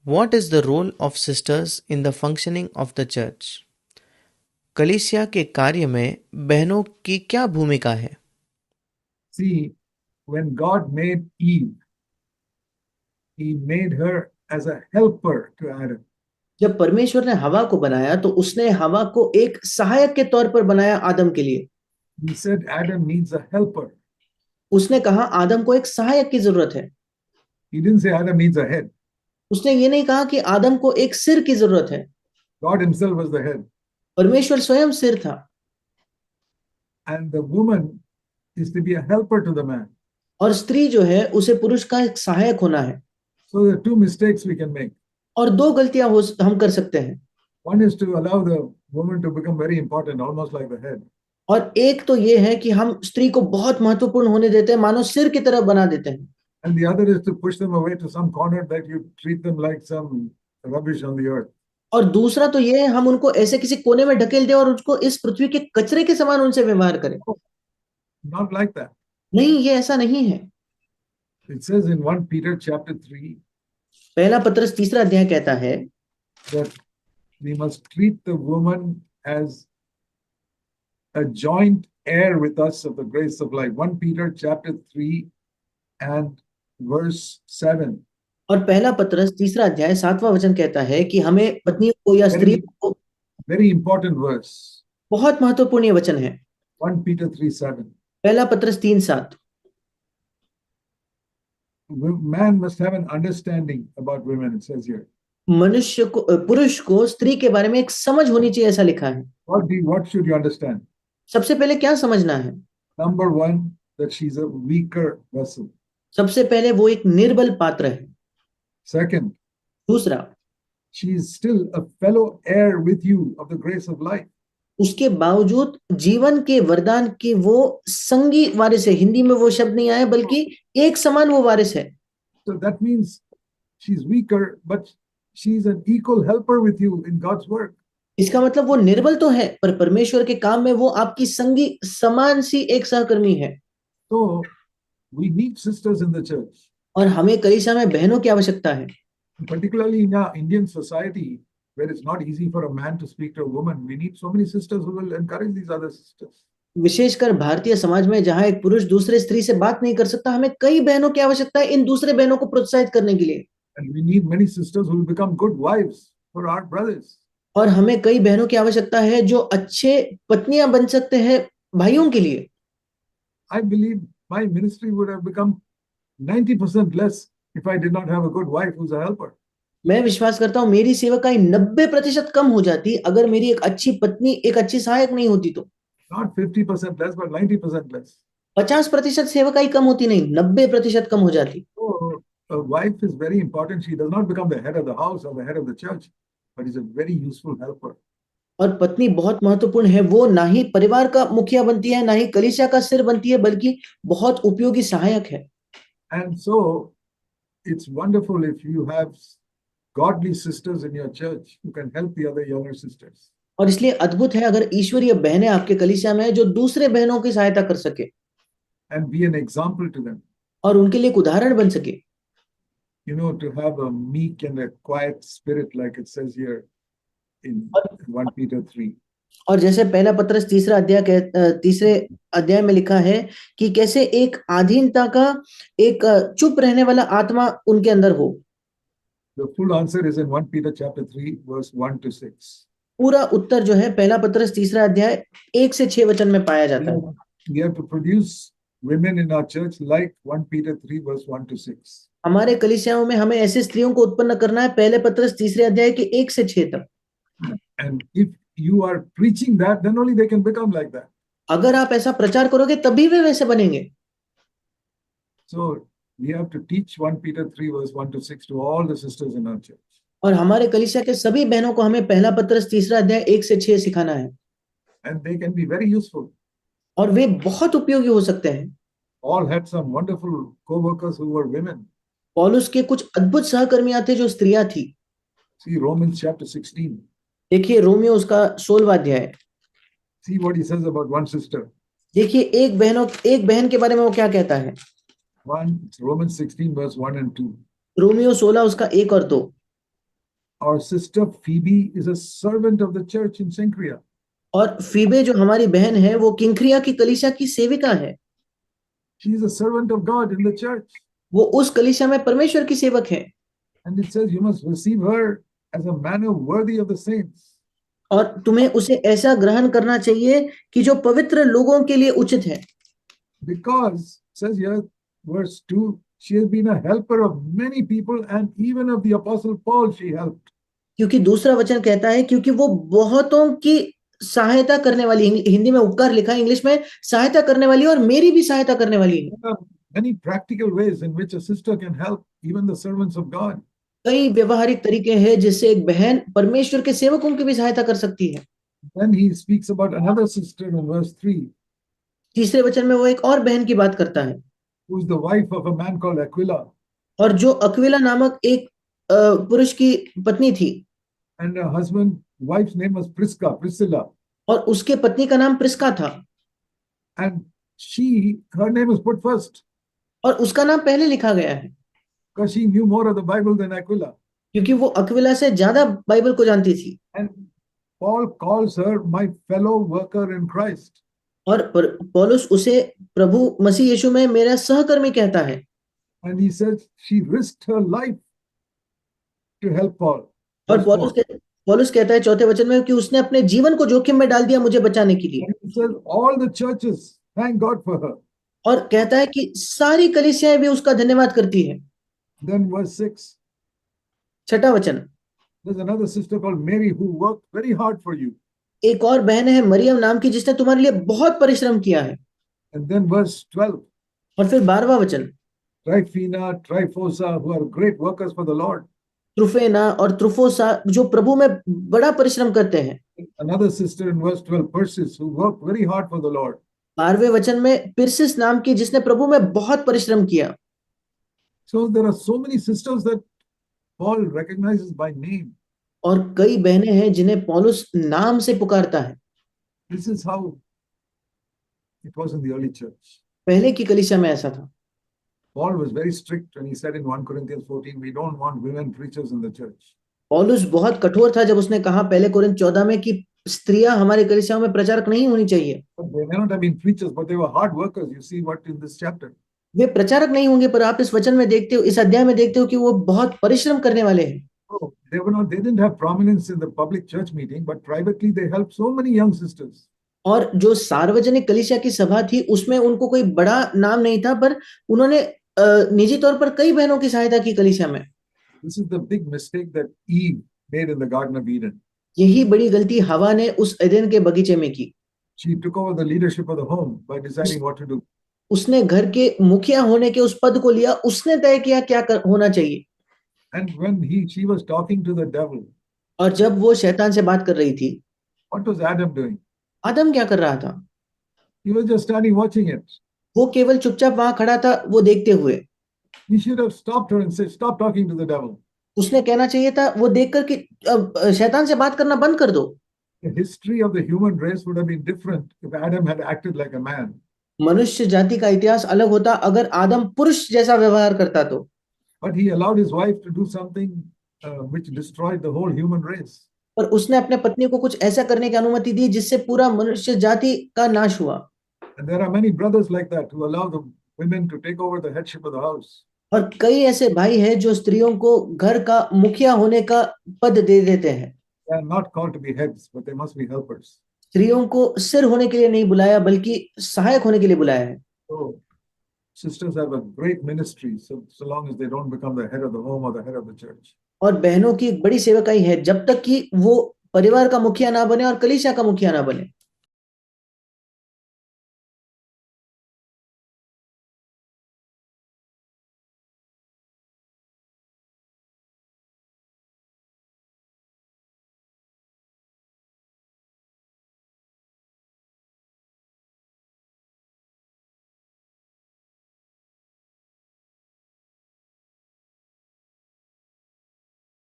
What is the role of sisters in the functioning of the church? कलीसिया के कार्य में बहनों की क्या भूमिका है? See, when God made Eve, he made her as a helper to Adam. जब परमेश्वर ने हवा को बनाया तो उसने हवा को एक सहायक के तौर पर बनाया आदम के लिए। He said Adam needs a helper. उसने कहा आदम को एक सहायक की जरूरत है। He didn't say Adam needs a head. उसने ये नहीं कहा कि आदम को एक सिर की जरूरत है। God himself was the head. परमेश्वर स्वयं सिर था। And the woman is to be a helper to the man. और स्त्री जो है उसे पुरुष का एक सहायक होना है। So there are two mistakes we can make. और दो गलतियां हम कर सकते हैं। One is to allow the woman to become very important, almost like the head. और एक तो ये है कि हम स्त्री को बहुत महत्वपूर्ण होने देते हैं, मानो सिर की तरह बना देते हैं। And the other is to push them away to some corner that you treat them like some rubbish on the earth. और दूसरा तो ये है हम उनको ऐसे किसी कोने में ढकेल दें और उसको इस पृथ्वी के कचरे के समान उनसे व्यवहार करें। Not like that. नहीं, ये ऐसा नहीं है। It says in 1 Peter chapter 3 पहला पत्रस 3 अध्याय कहता है that we must treat the woman as a joint heir with us of the grace of life. 1 Peter chapter 3 and verse 7. और पहला पत्रस 3 अध्याय 7वां वचन कहता है कि हमें पत्नियों को या स्त्री को, Very important verse. बहुत महत्वपूर्ण ये वचन है। 1 Peter 3:7. पहला पत्रस 3:7। Man must have an understanding about women, it says here. मनुष्य को, पुरुष को स्त्री के बारे में एक समझ होनी चाहिए, ऐसा लिखा है। What should you understand? सबसे पहले क्या समझना है? Number one, that she's a weaker vessel. सबसे पहले वो एक निर्बल पात्र है। Second, दूसरा, she is still a fellow heir with you of the grace of life. उसके बावजूद जीवन के वरदान की वो संगी वारिस है। हिंदी में वो शब्द नहीं आया, बल्कि एक समान वो वारिस है। So that means she's weaker, but she's an equal helper with you in God's work. इसका मतलब वो निर्बल तो है, पर परमेश्वर के काम में वो आपकी संगी समान सी एक सहकर्मी है। So we need sisters in the church. और हमें कलीसिया में बहनों की आवश्यकता है। Particularly in our Indian society, where it's not easy for a man to speak to a woman, we need so many sisters who will encourage these other sisters. विशेषकर भारतीय समाज में जहां एक पुरुष दूसरे स्त्री से बात नहीं कर सकता, हमें कई बहनों की आवश्यकता है इन दूसरे बहनों को प्रोत्साहित करने के लिए। And we need many sisters who will become good wives for our brothers. और हमें कई बहनों की आवश्यकता है जो अच्छे पत्नियां बन सकते हैं भाइयों के लिए। I believe my ministry would have become 90% less if I did not have a good wife who's a helper. मैं विश्वास करता हूं मेरी सेवकाई 90% कम हो जाती अगर मेरी एक अच्छी पत्नी, एक अच्छी सहायक नहीं होती तो। Not 50% less, but 90% less. 50% सेवकाई कम होती नहीं, 90% कम हो जाती। So a wife is very important. She does not become the head of the house or the head of the church, but is a very useful helper. और पत्नी बहुत महत्वपूर्ण है। वो ना ही परिवार का मुखिया बनती है, ना ही कलीसिया का सिर बनती है, बल्कि बहुत उपयोगी सहायक है। And so it's wonderful if you have godly sisters in your church who can help the other younger sisters. और इसलिए अद्भुत है अगर ईश्वरीय बहनें आपके कलीसिया में है जो दूसरे बहनों की सहायता कर सके And be an example to them. और उनके लिए एक उदाहरण बन सके। You know, to have a meek and a quiet spirit, like it says here in 1 Peter 3. और जैसे पहला पत्रस 3 अध्याय में लिखा है कि कैसे एक अधीनता का, एक चुप रहने वाला आत्मा उनके अंदर हो। The full answer is in 1 Peter chapter 3, verse 1 to 6. पूरा उत्तर जो है पहला पत्रस 3 अध्याय 1 से 6 वचन में पाया जाता है। We have to produce women in our church like 1 Peter 3, verse 1 to 6. हमारे कलीसियाओं में हमें ऐसे स्त्रियों को उत्पन्न करना है पहले पत्रस 3 अध्याय के 1 से 6 तक। And if you are preaching that, then only they can become like that. अगर आप ऐसा प्रचार करोगे तभी वे वैसे बनेंगे। So we have to teach 1 Peter 3, verse 1 to 6 to all the sisters in our church. और हमारे कलीसिया के सभी बहनों को हमें पहला पत्रस 3 अध्याय 1 से 6 सिखाना है। And they can be very useful. और वे बहुत उपयोगी हो सकते हैं। Paul had some wonderful co-workers who were women. पौलुस के कुछ अद्भुत सहकर्मियां थे जो स्त्रियां थी। See Romans chapter 16. देखिए रोमियो उसका 16वां अध्याय। See what he says about one sister. देखिए एक बहन के बारे में वो क्या कहता है। Romans 16, verse 1 and 2. रोमियो 16 उसका 1 और 2। our sister Phoebe is a servant of the church in Cenchrea. और फीबे जो हमारी बहन है वो किंक्रिया की कलीसिया की सेविका है। She is a servant of God in the church. वो उस कलीसिया में परमेश्वर की सेवक है। And it says you must receive her as a manner worthy of the saints. और तुम्हें उसे ऐसा ग्रहण करना चाहिए कि जो पवित्र लोगों के लिए उचित है। Because, says here, verse 2, she has been a helper of many people and even of the Apostle Paul she helped. क्योंकि दूसरा वचन कहता है क्योंकि वो बहुतों की सहायता करने वाली, हिंदी में उपकार लिखा है, इंग्लिश में सहायता करने वाली और मेरी भी सहायता करने वाली है। There are many practical ways in which a sister can help even the servants of God. कई व्यवहारिक तरीके हैं जिससे एक बहन परमेश्वर के सेवकों की भी सहायता कर सकती है। Then he speaks about another sister in verse 3, तीसरे वचन में वो एक और बहन की बात करता है, who is the wife of a man called Aquila. और जो अक्विला नामक एक पुरुष की पत्नी थी, And her wife's name was Priscilla. और उसके पत्नी का नाम प्रिस्का था, And her name is put first और उसका नाम पहले लिखा गया है because she knew more of the Bible than Aquila. क्योंकि वो अक्विला से ज्यादा बाइबल को जानती थी। And Paul calls her my fellow worker in Christ. और पौलुस उसे प्रभु मसीह यीशु में मेरा सहकर्मी कहता है। And he says she risked her life to help Paul. और पौलुस कहता है चौथे वचन में कि उसने अपने जीवन को जोखिम में डाल दिया मुझे बचाने के लिए। And he says all the churches thank God for her. और कहता है कि सारी कलीसियाएं भी उसका धन्यवाद करती है। Then verse 6. छठा वचन, There's another sister called Mary who worked very hard for you. एक और बहन है मरियम नाम की जिसने तुम्हारे लिए बहुत परिश्रम किया है। And then verse 12. और फिर 12वां वचन, Tryphena, Tryphosa, who are great workers for the Lord. त्रुफेना और त्रुफोसा जो प्रभु में बड़ा परिश्रम करते हैं। Another sister in verse 12, Persis, who worked very hard for the Lord. 12वें वचन में पिरसिस नाम की जिसने प्रभु में बहुत परिश्रम किया। So there are so many sisters that Paul recognizes by name. और कई बहनें हैं जिन्हें पौलुस नाम से पुकारता है। This is how it was in the early church. पहले की कलीसिया में ऐसा था। Paul was very strict when he said in 1 Corinthians 14, we don't want women preachers in the church. पौलुस बहुत कठोर था जब उसने कहा पहले कोरिन्थ 14 में कि स्त्रियां हमारे कलीसियाओं में प्रचारक नहीं होनी चाहिए। But they may not have been preachers, but they were hard workers. You see what in this chapter. वे प्रचारक नहीं होंगे पर आप इस वचन में देखते हो, इस अध्याय में देखते हो कि वो बहुत परिश्रम करने वाले हैं। Oh, they didn't have prominence in the public church meeting, but privately they helped so many young sisters. और जो सार्वजनिक कलीसिया की सभा थी उसमें उनको कोई बड़ा नाम नहीं था, पर उन्होंने निजी तौर पर कई बहनों की सहायता की कलीसिया में। This is the big mistake that Eve made in the Garden of Eden. यही बड़ी गलती हवा ने उस एदेन के बगीचे में की। She took over the leadership of the home by deciding what to do. उसने घर के मुखिया होने के उस पद को लिया, उसने तय किया क्या होना चाहिए। And when she was talking to the devil, और जब वो शैतान से बात कर रही थी, what was Adam doing? आदम क्या कर रहा था? He was just standing watching it. वो केवल चुपचाप वहां खड़ा था वो देखते हुए। He should have stopped her and said, stop talking to the devil. उसने कहना चाहिए था वो देखकर कि शैतान से बात करना बंद कर दो। The history of the human race would have been different if Adam had acted like a man. मनुष्य जाति का इतिहास अलग होता अगर आदम पुरुष जैसा व्यवहार करता तो। But he allowed his wife to do something which destroyed the whole human race. पर उसने अपने पत्नी को कुछ ऐसा करने की अनुमति दी जिससे पूरा मनुष्य जाति का नाश हुआ। And there are many brothers like that who allow the women to take over the headship of the house. और कई ऐसे भाई हैं जो स्त्रियों को घर का मुखिया होने का पद दे देते हैं। They are not called to be heads, but they must be helpers. स्त्रियों को सिर होने के लिए नहीं बुलाया बल्कि सहायक होने के लिए बुलाया है। So sisters have a great ministry, so long as they don't become the head of the home or the head of the church. और बहनों की एक बड़ी सेवकाई है जब तक कि वो परिवार का मुखिया ना बने और कलीसिया का मुखिया ना बने।